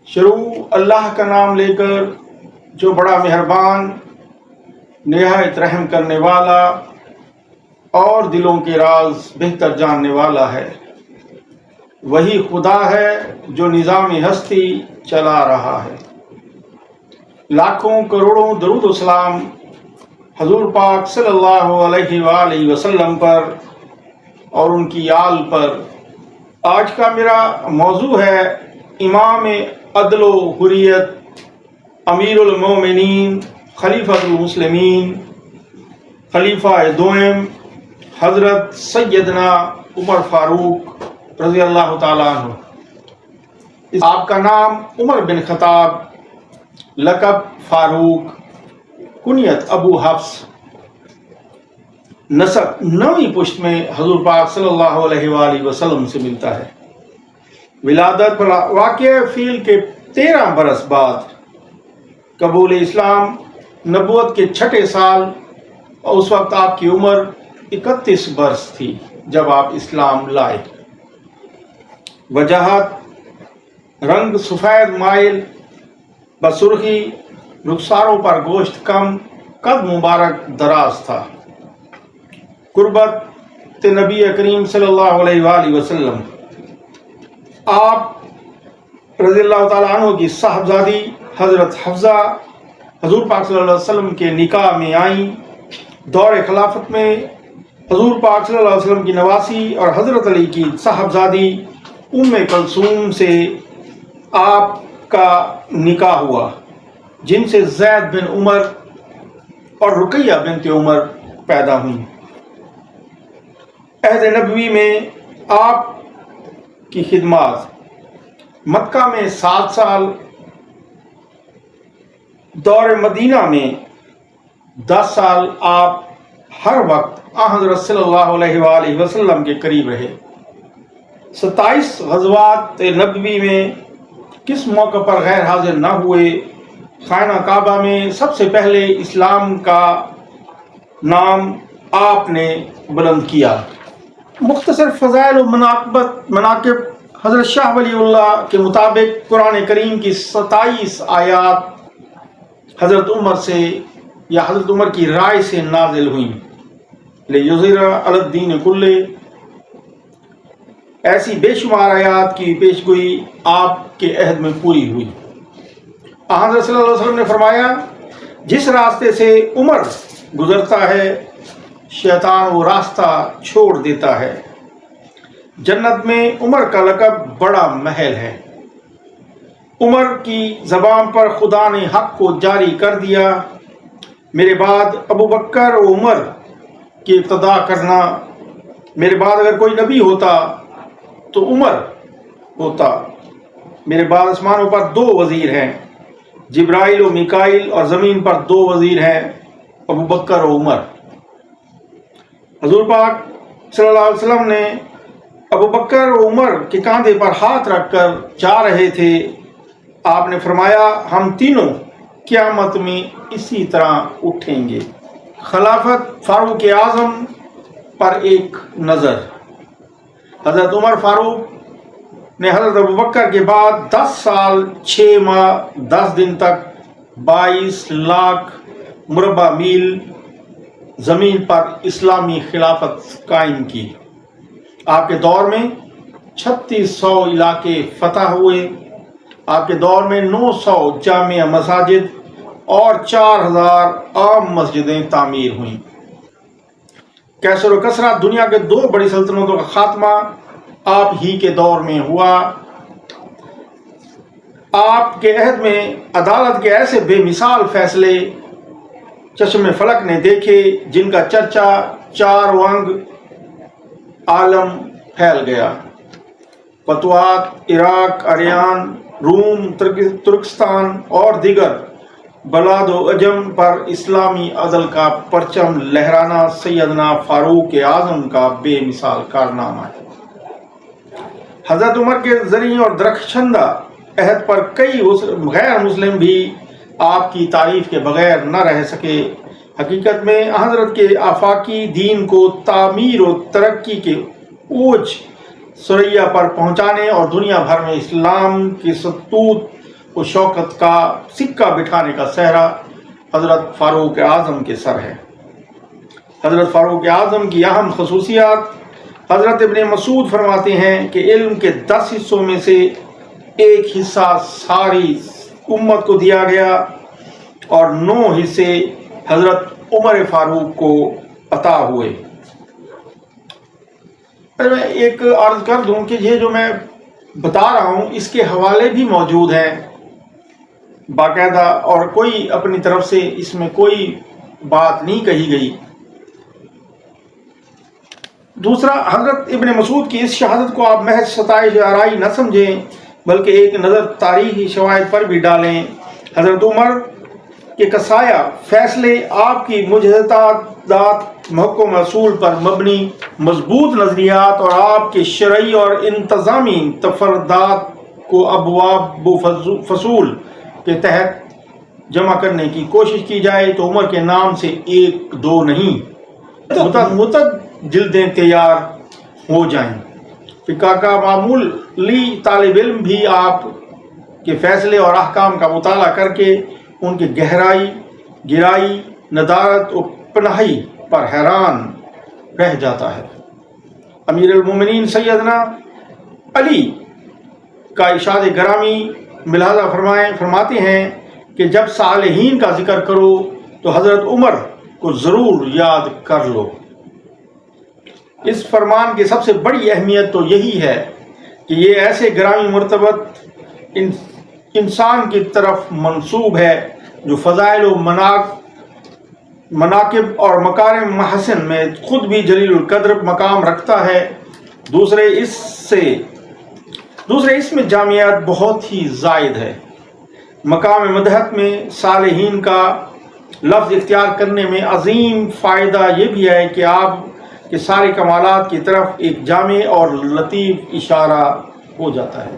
شروع اللہ کا نام لے کر جو بڑا مہربان نہایت رحم کرنے والا اور دلوں کے راز بہتر جاننے والا ہے۔ وہی خدا ہے جو نظام ہستی چلا رہا ہے۔ لاکھوں کروڑوں درود و سلام حضور پاک صلی اللہ علیہ وآلہ وسلم پر اور ان کی آل پر۔ آج کا میرا موضوع ہے امام عدل و حریت، امیر المومنین، خلیفۃ المسلمین، خلیفہ دوئم حضرت سیدنا عمر فاروق رضی اللہ تعالیٰ عنہ۔ آپ کا نام عمر بن خطاب، لقب فاروق، کنیت ابو حفص، نسب 9ویں پشت میں حضور پاک صلی اللہ علیہ وآلہ وسلم سے ملتا ہے۔ ولادت واقع فیل کے 13 برس بعد، قبول اسلام نبوت کے 6 سال، اور اس وقت آپ کی عمر 31 برس تھی جب آپ اسلام لائے۔ وجاہت، رنگ سفید مائل بسرخی، رخساروں پر گوشت کم، قد مبارک دراز تھا۔ قربت نبی کریم صلی اللہ علیہ وآلہ وسلم۔ آپ رضی اللہ تعالیٰ عنہ کی صاحبزادی حضرت حفصہ حضور پاک صلی اللہ علیہ وسلم کے نکاح میں آئیں۔ دور خلافت میں حضور پاک صلی اللہ علیہ وسلم کی نواسی اور حضرت علی کی صاحبزادی ام کلثوم سے آپ کا نکاح ہوا، جن سے زید بن عمر اور رقیہ بنت عمر پیدا ہوئیں۔ عہد نبوی میں آپ کی خدمات، مکہ میں 7 سال، دور مدینہ میں 10 سال، آپ ہر وقت حضرت صلی اللہ علیہ وآلہ وسلم کے قریب رہے۔ 27 غزوات نبوی میں کس موقع پر غیر حاضر نہ ہوئے؟ خانہ کعبہ میں سب سے پہلے اسلام کا نام آپ نے بلند کیا۔ مختصر فضائل و مناقب۔ حضرت شاہ ولی اللہ کے مطابق قرآن کریم کی 27 آیات حضرت عمر سے یا حضرت عمر کی رائے سے نازل ہوئیں۔ لیظہر علی الدین کلہ، ایسی بے شمار آیات کی پیشگوئی آپ کے عہد میں پوری ہوئی۔ حضرت صلی اللہ علیہ وسلم نے فرمایا، جس راستے سے عمر گزرتا ہے شیطان وہ راستہ چھوڑ دیتا ہے۔ جنت میں عمر کا لقب بڑا محل ہے۔ عمر کی زبان پر خدا نے حق کو جاری کر دیا۔ میرے بعد ابو بکر و عمر کی ابتدا کرنا۔ میرے بعد اگر کوئی نبی ہوتا تو عمر ہوتا۔ میرے بعد آسمانوں پر 2 وزیر ہیں، جبرائیل و میکائیل، اور زمین پر 2 وزیر ہیں، ابو بکر و عمر۔ حضور پاک صلی اللہ علیہ وسلم نے ابو بکر و عمر کے کاندھے پر ہاتھ رکھ کر جا رہے تھے۔ آپ نے فرمایا، ہم تینوں قیامت میں اسی طرح اٹھیں گے۔ خلافت فاروق اعظم پر ایک نظر۔ حضرت عمر فاروق نے حضرت ابو بکر کے بعد 10 سال 6 ماہ 10 دن تک 22 لاکھ مربع میل زمین پر اسلامی خلافت قائم کی۔ آپ کے دور میں 3600 علاقے فتح ہوئے۔ آپ کے دور میں 900 جامع مساجد اور 4000 عام مسجدیں تعمیر ہوئیں۔ کیسر و کسرت، دنیا کے 2 بڑی سلطنتوں کا خاتمہ آپ ہی کے دور میں ہوا۔ آپ کے عہد میں عدالت کے ایسے بے مثال فیصلے چشم فلک نے دیکھے، جن کا چرچا 4 وانگ عالم پھیل گیا۔ فتوحات عراق، ایران، روم، ترکستان اور دیگر بلاد و عجم پر اسلامی عدل کا پرچم لہرانا سیدنا فاروق اعظم کا بے مثال کارنامہ ہے۔ حضرت عمر کے زرعی اور درخشندہ عہد پر کئی غیر مسلم بھی آپ کی تعریف کے بغیر نہ رہ سکے۔ حقیقت میں حضرت کے آفاقی دین کو تعمیر و ترقی کے اوج ثریا پر پہنچانے اور دنیا بھر میں اسلام کی ستوت و शौकत का सिक्का बिठाने का सहरा हज़रत फ़ारूक आज़म के सर है। हज़रत फ़ारूक आज़म की अहम खसूसियात, हज़रत इब्न मसूद फरमाते हैं कि इल्म के 10 हिस्सों में से एक हिस्सा सारी उम्मत को दिया गया और 9 हिस्से हज़रत उमर फ़ारूक को अता हुए। मैं एक अर्ज़ कर दूं कि ये जो मैं बता रहा हूँ इसके हवाले भी मौजूद हैं बाकायदा, और कोई अपनी तरफ से इसमें कोई बात नहीं कही गई। दूसरा, हज़रत इब्न मसूद की इस शहादत को आप महज सताइश आराई न समझें, बल्कि एक नज़र तारीख़ी शवाहिद पर भी डालें। हज़रत उमर के कसाया फैसले आपकी मुजतहदात महकम असूल पर मबनी मजबूत नज़रियात और आपके शरई और इंतज़ामी तफरदात को अबवाब फसूल के तहत जमा करने की कोशिश की जाए तो उमर के नाम से 1-2 नहीं मुतद जिल्दें तैयार हो जाएं। फ़िक़्ह का मामूली तालिब इल्म भी आप के फ़ैसले और अहकाम का मुताला करके उनकी गहराई, गिराई, नदारत और पनाही पर हैरान रह जाता है। अमीर अल-मोमिनीन सैयदना अली का इरशाद ग्रामी मिलादा फरमाते हैं कि जब सालेहीन का जिक्र करो तो हज़रत उमर को ज़रूर याद कर लो। इस फरमान की सबसे बड़ी अहमियत तो यही है कि ये ऐसे ग्रामी मर्तबत इंसान की तरफ मंसूब है जो फ़ज़ाइल व मनाकिब और मकारिम महसन में ख़ुद भी जलीलुल क़द्र मकाम रखता है। दूसरे इसमें जामियात बहुत ही ज़ायद है। मकाम मदहत में सालेहीन का लफ्ज़ इख्तियार करने में अजीम फ़ायदा ये भी है कि आप के सारे कमालात की तरफ एक जामे और लतीफ़ इशारा हो जाता है।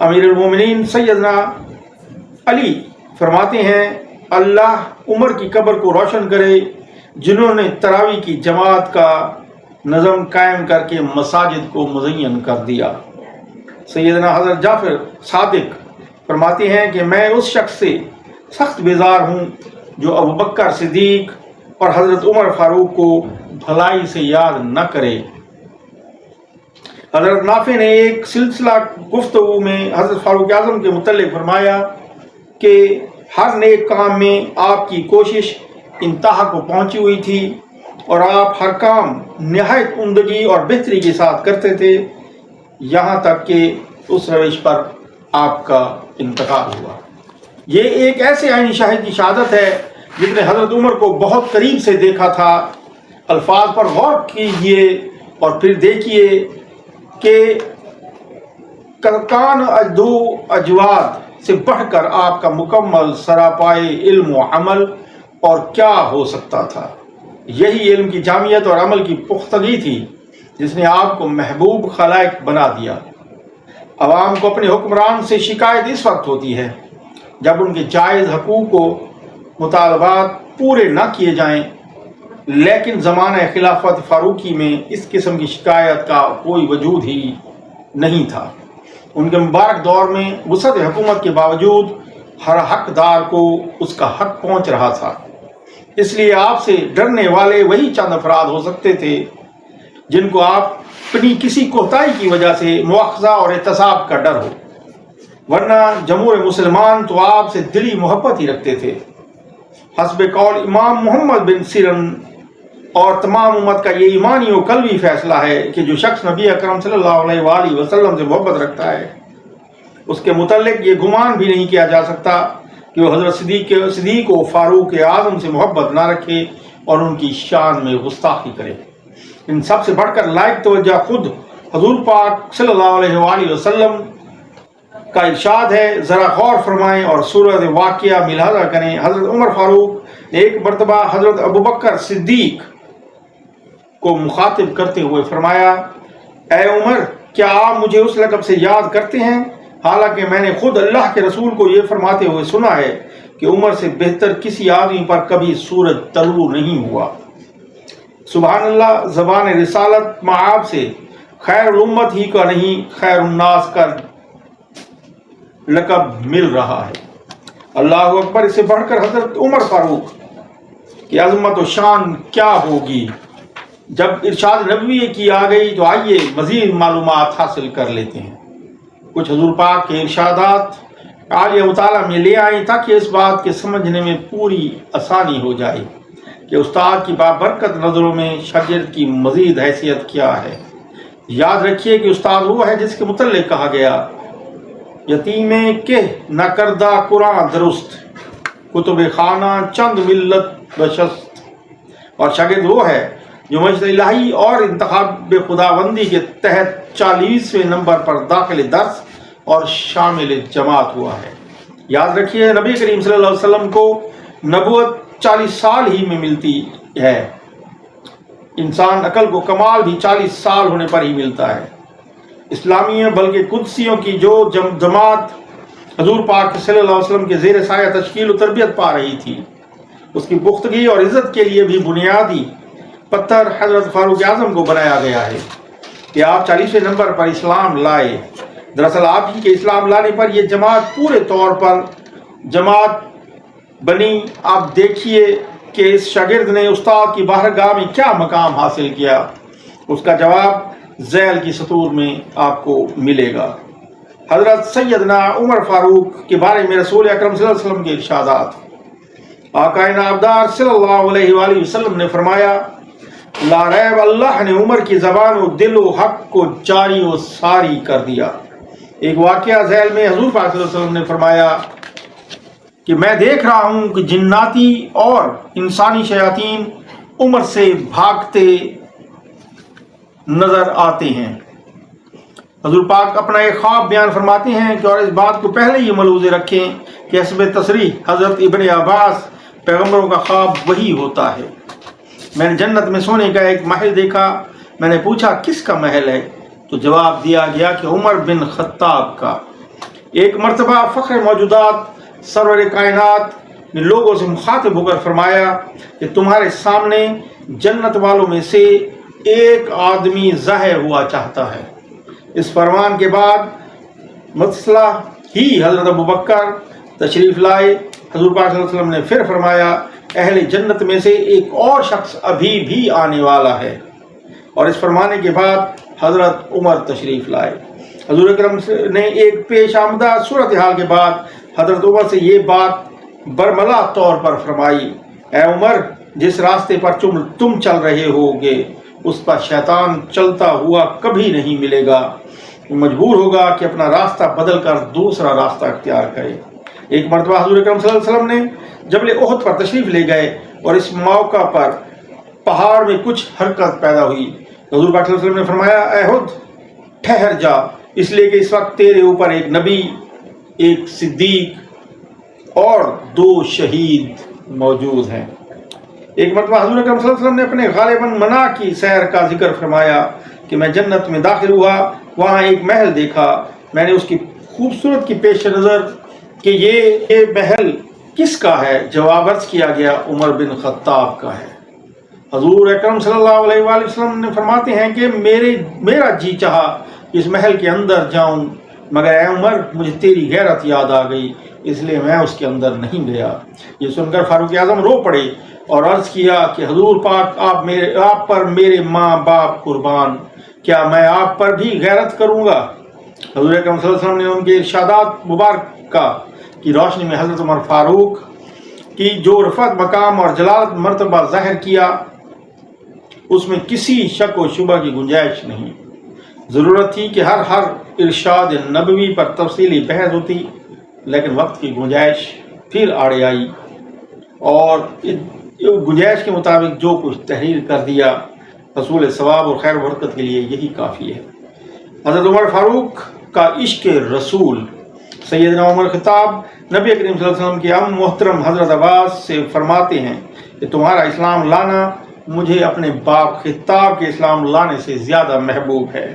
अमीर अल-मोमिनीन सैयदना अली फरमाते हैं, अल्लाह उमर की कब्र को रोशन करे जिन्होंने तरावी की जमात का नज़म कायम करके मसाजिद को मुज़य्यन कर दिया। सैयदना हज़रत जाफ़र सादिक फरमाते हैं कि मैं उस शख्स से सख्त बेजार हूँ जो अबू बकर सिद्दीक़ और हज़रत उमर फ़ारूक को भलाई से याद न करे। हज़रत नाफे ने एक सिलसिला गुफ्तगू में हज़रत फ़ारूक आज़म के मुतल्लिक़ फरमाया कि हर नेक काम में आपकी कोशिश इंतहा को पहुँची हुई थी और आप हर काम निहायत उम्दगी और बेहतरी के साथ करते थे, यहाँ तक कि उस रविश पर आपका इंतकाल हुआ। ये एक ऐसे आईनी शाहिद की शहादत है जिसने हज़रत उमर को बहुत करीब से देखा था। अल्फाज पर गौर कीजिए और फिर देखिए कि करकान अजदू अजवाद से बढ़कर आपका मुकम्मल सरापाए इल्म व अमल और क्या हो सकता था। यही इल्म की जामियत और अमल की पुख्तगी थी जिसने आपको महबूब खलाइक बना दिया। अवाम को अपने हुक्मरान से शिकायत इस वक्त होती है जब उनके जायज़ हकूक़ को मुतालबात पूरे न किए जाएं, लेकिन ज़माना खिलाफत फ़ारूकी में इस किस्म की शिकायत का कोई वजूद ही नहीं था। उनके मुबारक दौर में वुसअत हुकूमत के बावजूद हर हकदार को उसका हक पहुँच रहा था। इसलिए आपसे डरने वाले वही चंद अफराद हो सकते थे जिनको आप अपनी किसी कोताही की वजह से मुआखज़ा और एहतसाब का डर हो, वरना जमहूर मुसलमान तो आपसे दिली मोहब्बत ही रखते थे। हस्ब कौल इमाम मोहम्मद बिन सिरन और तमाम उम्मत का ये ईमानी और कल्बी फैसला है कि जो शख्स नबी अकरम सल्लल्लाहु अलैहि वसल्लम से मोहब्बत रखता है उसके मुतल्लिक ये गुमान भी नहीं किया जा सकता कि वो हज़रत सिद्दीक़ व फ़ारूक आज़म से मोहब्बत ना रखे और उनकी शान में गुस्ताखी करे। इन सब से बढ़कर लायक तवज्जो खुद हज़ूर पाक सल्लल्लाहु अलैहि वसल्लम का इरशाद है। ज़रा गौर फरमाएं और सूरत वाक़िया मिलादा करें। हज़रत उमर फ़ारूक ने एक मरतबा हज़रत अबू बकर सिद्दीक़ को मुखातिब करते हुए फरमाया, ए उमर, क्या आप मुझे उस लक़ब से याद करते हैं? हालांकि मैंने खुद अल्लाह के रसूल को ये फरमाते हुए सुना है कि उमर से बेहतर किसी आदमी पर कभी सूरज तलू नहीं हुआ। सुभान अल्लाह, ज़बान रिसालत माआब से खैर उम्मत ही का नहीं खैर उन्नास का लक़ब मिल रहा है। अल्लाह अकबर, इससे बढ़कर हजरत उमर फारूक की अज़मत और शान क्या होगी। जब इरशाद नबवी की आ गई तो आइए मज़ीद मालूमात हासिल कर लेते हैं। कुछ हुज़ूर पाक के इरशादात आलिया मुताला में ले आए ताकि इस बात के समझने में पूरी आसानी हो जाए कि उस्ताद की बाबरकत नज़रों में शागिर्द की मज़ीद हैसियत क्या है। याद रखिए कि उस्ताद वो है जिसके मुतल्लिक़ कहा गया, यतीमे के न करदा कुरान दुरुस्त, कुतुब खाना चंद मिल्लत बशस्त। और शागिर्द वो है जो मस्जिद इलाही और इंतखाब खुदाबंदी के तहत 40वें नंबर पर दाखिल दर्स और शामिल जमात हुआ है। याद रखिए, नबी करीम सल्लल्लाहु अलैहि वसल्लम को नबूवत 40 साल ही में मिलती है। इंसान अकल को कमाल भी 40 साल होने पर ही मिलता है। इस्लामी बल्कि कुदसियों की जो जमात हजूर पाक सल्लल्लाहु अलैहि वसल्लम के ज़ेर साया तश्कील और तरबियत पा रही थी, उसकी पुख्तगी और इज़्ज़त के लिए भी बुनियादी पत्थर हज़रत फारूक आज़म को बनाया गया है कि आप 40वें नंबर पर इस्लाम लाए। दरअसल आप ही के इस्लाम लाने पर यह जमात पूरे तौर पर जमात बनी। आप देखिए कि इस शागिर्द ने उस्ताद की बारगाह में क्या मकाम हासिल किया। उसका जवाब ज़ैल की सतूर में आपको मिलेगा। हज़रत सैयदना उमर फारूक के बारे में रसूल अकरम सल्लल्लाहु अलैहि वसल्लम के इरशादात। आक़ाए नामदार सल्लल्लाहु अलैहि वसल्लम ने फरमाया, ला रैब, अल्लाह ने उमर की ज़बान और दिल व हक़ को जारी व सारी कर दिया। एक वाक़या ज़ैल में हज़ूर पाक सल्लल्लाहु अलैहि वसल्लम ने फरमाया कि मैं देख रहा हूँ कि जिन्नाती और इंसानी शयातीन उमर से भागते नज़र आते हैं। हज़ूर पाक अपना एक ख्वाब बयान फरमाते हैं कि और इस बात को पहले ही मलूज़े रखें कि हस्ब तसरीह हज़रत इब्न अब्बास पैगम्बरों का ख्वाब वही होता है। मैंने जन्नत में सोने का एक महल देखा। मैंने पूछा किसका महल है, तो जवाब दिया गया कि उमर बिन खत्ताब का। एक मरतबा फ़ख्र मौजूदात सरवर कायनात ने लोगों से मुखातिब होकर फरमाया कि तुम्हारे सामने जन्नत वालों में से एक आदमी ज़ाहिर हुआ चाहता है। इस फरमान के बाद मसला ही हज़रत अबू बकर तशरीफ़ लाए। हज़ूर पाक सल्लल्लाहु अलैहि वसल्लम ने फिर फरमाया, अहले जन्नत में से एक और शख्स अभी भी आने वाला है। और इस फरमाने के बाद हज़रत उमर तशरीफ़ लाए। हज़ूर अकरम ने एक पेश आमदा सूरत हाल के बाद हज़रत उमर से ये बात बरमला तौर पर फरमाई, ए उमर, जिस रास्ते पर तुम चल रहे होगे उस पर शैतान चलता हुआ कभी नहीं मिलेगा। वो मजबूर होगा कि अपना रास्ता बदल कर दूसरा रास्ता अख्तियार करे। एक मरतबा हज़ूर अकरम सल्लल्लाहु अलैहि वसल्लम ने जबल ओहद पर तशरीफ़ ले गए और इस मौका पर पहाड़ में कुछ हरकत पैदा हुई। हज़ूर पाक सल्लल्लाहु अलैहि वसल्लम ने फरमाया, ए उहद, ठहर जा, इसलिए कि इस वक्त तेरे ऊपर एक नबी, एक सिद्दीक और 2 शहीद मौजूद हैं। एक मरतबा हज़ूर अकरम सल्लल्लाहु अलैहि वसल्लम ने अपने गालिबन मना की सैर का जिक्र फरमाया कि मैं जन्नत में दाखिल हुआ, वहाँ एक महल देखा। मैंने उसकी खूबसूरत की पेश नज़र कि ये महल किसका है, जवाब अर्ज़ किया गया, उमर बिन खत्ताब का है। हज़ूर अकरम सल्लल्लाहु अलैहि वसल्लम ने फरमाते हैं कि मेरा जी चाहा इस महल के अंदर जाऊं, मगर ए उमर, मुझे तेरी गैरत याद आ गई, इसलिए मैं उसके अंदर नहीं गया। ये सुनकर फारूक आज़म रो पड़े और अर्ज़ किया कि हज़ूर पाक, आप पर मेरे माँ बाप कुर्बान, क्या मैं आप पर भी गैरत करूँगा। हज़ूर अकरम सल्लल्लाहु अलैहि वसल्लम ने उनके इरशादात मुबारक की रोशनी में हज़रत उमर फारूक की जो रफ़त मकाम और जलालत मर्तबा ज़ाहिर किया, उसमें किसी शक व शुबा की गुंजाइश नहीं। ज़रूरत थी कि हर इरशाद नबवी पर तफसीली बहस होती, लेकिन वक्त की गुंजाइश फिर आड़े आई और गुंजाइश के मुताबिक जो कुछ तहरीर कर दिया, रसूल सवाब और खैर बरकत के लिए यही काफ़ी है। हज़रत उमर फारूक का इश्क रसूल। सैयदना उमर खिताब नबी करीम सल्लल्लाहु अलैहि वसल्लम के अम मोहतरम हज़रत अब्बास से फरमाते हैं कि तुम्हारा इस्लाम लाना मुझे अपने बाप खिताब के इस्लाम लाने से ज़्यादा महबूब है,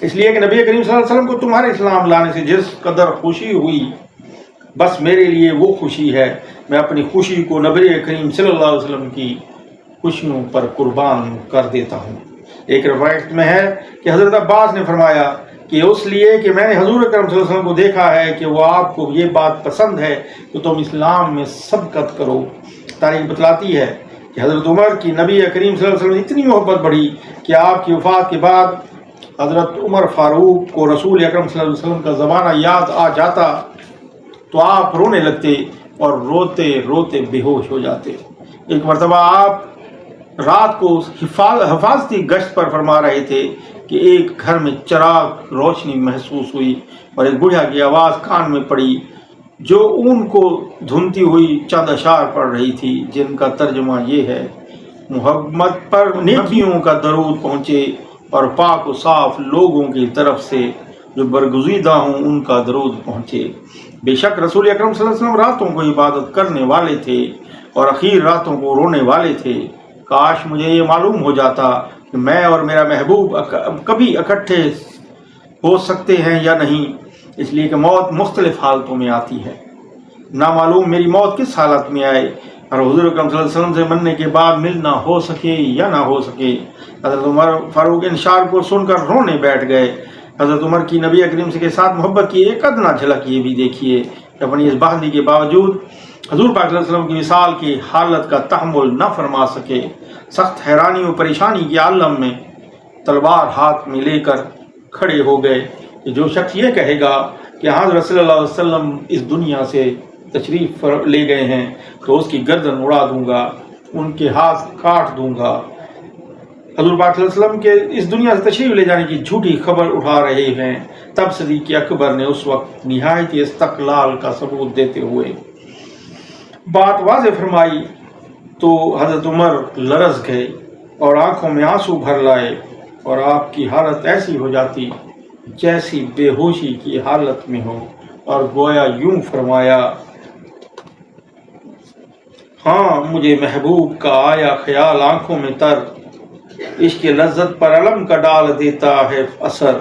इसलिए कि नबी करीम सल्लल्लाहु अलैहि वसल्लम को तुम्हारे इस्लाम लाने से जिस कदर खुशी हुई, बस मेरे लिए वो खुशी है, मैं अपनी खुशी को नबी करीम सल्लल्लाहु अलैहि वसल्लम की खुशियों पर कुर्बान कर देता हूँ। एक रवायत में है कि हज़रत अब्बास ने फरमाया کہ اس لیے کہ میں نے حضور اکرم صلی اللہ علیہ وسلم کو دیکھا ہے کہ وہ آپ کو یہ بات پسند ہے کہ تم اسلام میں سبقت کرو۔ تاریخ بتلاتی ہے کہ حضرت عمر کی نبی کریم صلی اللہ علیہ وسلم اتنی محبت بڑھی کہ آپ کی وفات کے بعد حضرت عمر فاروق کو رسول اکرم صلی اللہ علیہ وسلم کا زمانہ یاد آ جاتا تو آپ رونے لگتے اور روتے روتے بے ہوش ہو جاتے۔ ایک مرتبہ آپ رات کو حفاظتی گشت پر فرما رہے تھے کہ ایک گھر میں چراغ روشنی محسوس ہوئی اور ایک بوڑھا کی آواز کان میں پڑی جو اون کو دھنتی ہوئی چند اشعار پڑھ رہی تھی، جن کا ترجمہ یہ ہے: محمد پر نیکیوں کا درود پہنچے اور پاک و صاف لوگوں کی طرف سے جو برگزیدہ ہوں ان کا درود پہنچے۔ بے شک رسول اکرم صلی اللہ علیہ وسلم راتوں کو عبادت کرنے والے تھے اور اخیر راتوں کو رونے والے تھے۔ کاش مجھے یہ معلوم ہو جاتا کہ میں اور میرا محبوب کبھی اکٹھے ہو سکتے ہیں یا نہیں، اس لیے کہ موت مختلف حالتوں میں آتی ہے، نامعلوم میری موت کس حالت میں آئے اور حضور اکرم صلی اللہ علیہ وسلم سے ملنے کے بعد ملنا ہو سکے یا نہ ہو سکے۔ حضرت عمر فاروق ان اشعار کو سن کر رونے بیٹھ گئے۔ حضرت عمر کی نبی کریم کے ساتھ محبت کی ایک ادنا جھلک یہ بھی دیکھیے کہ اپنی اس بہادری کے باوجود حضور پاک صلی اللہ علیہ وسلم کی وصال کی حالت کا تحمل نہ فرما سکے۔ سخت حیرانی و پریشانی کے عالم میں تلوار ہاتھ میں لے کر کھڑے ہو گئے کہ جو شخص یہ کہے گا کہ حضرت صلی اللہ علیہ وسلم اس دنیا سے تشریف لے گئے ہیں تو اس کی گردن اڑا دوں گا، ان کے ہاتھ کاٹ دوں گا۔ حضور پاک صلی اللہ علیہ وسلم کے اس دنیا سے تشریف لے جانے کی جھوٹی خبر اٹھا رہے ہیں۔ تب صدیق اکبر نے اس وقت نہایت استقلال کا ثبوت دیتے ہوئے بات واضح فرمائی تو حضرت عمر لرز گئے اور آنکھوں میں آنسو بھر لائے اور آپ کی حالت ایسی ہو جاتی جیسی بے ہوشی کی حالت میں ہو، اور گویا یوں فرمایا: ہاں مجھے محبوب کا آیا خیال آنکھوں میں تر، عشق لذت پر علم کا ڈال دیتا ہے اثر۔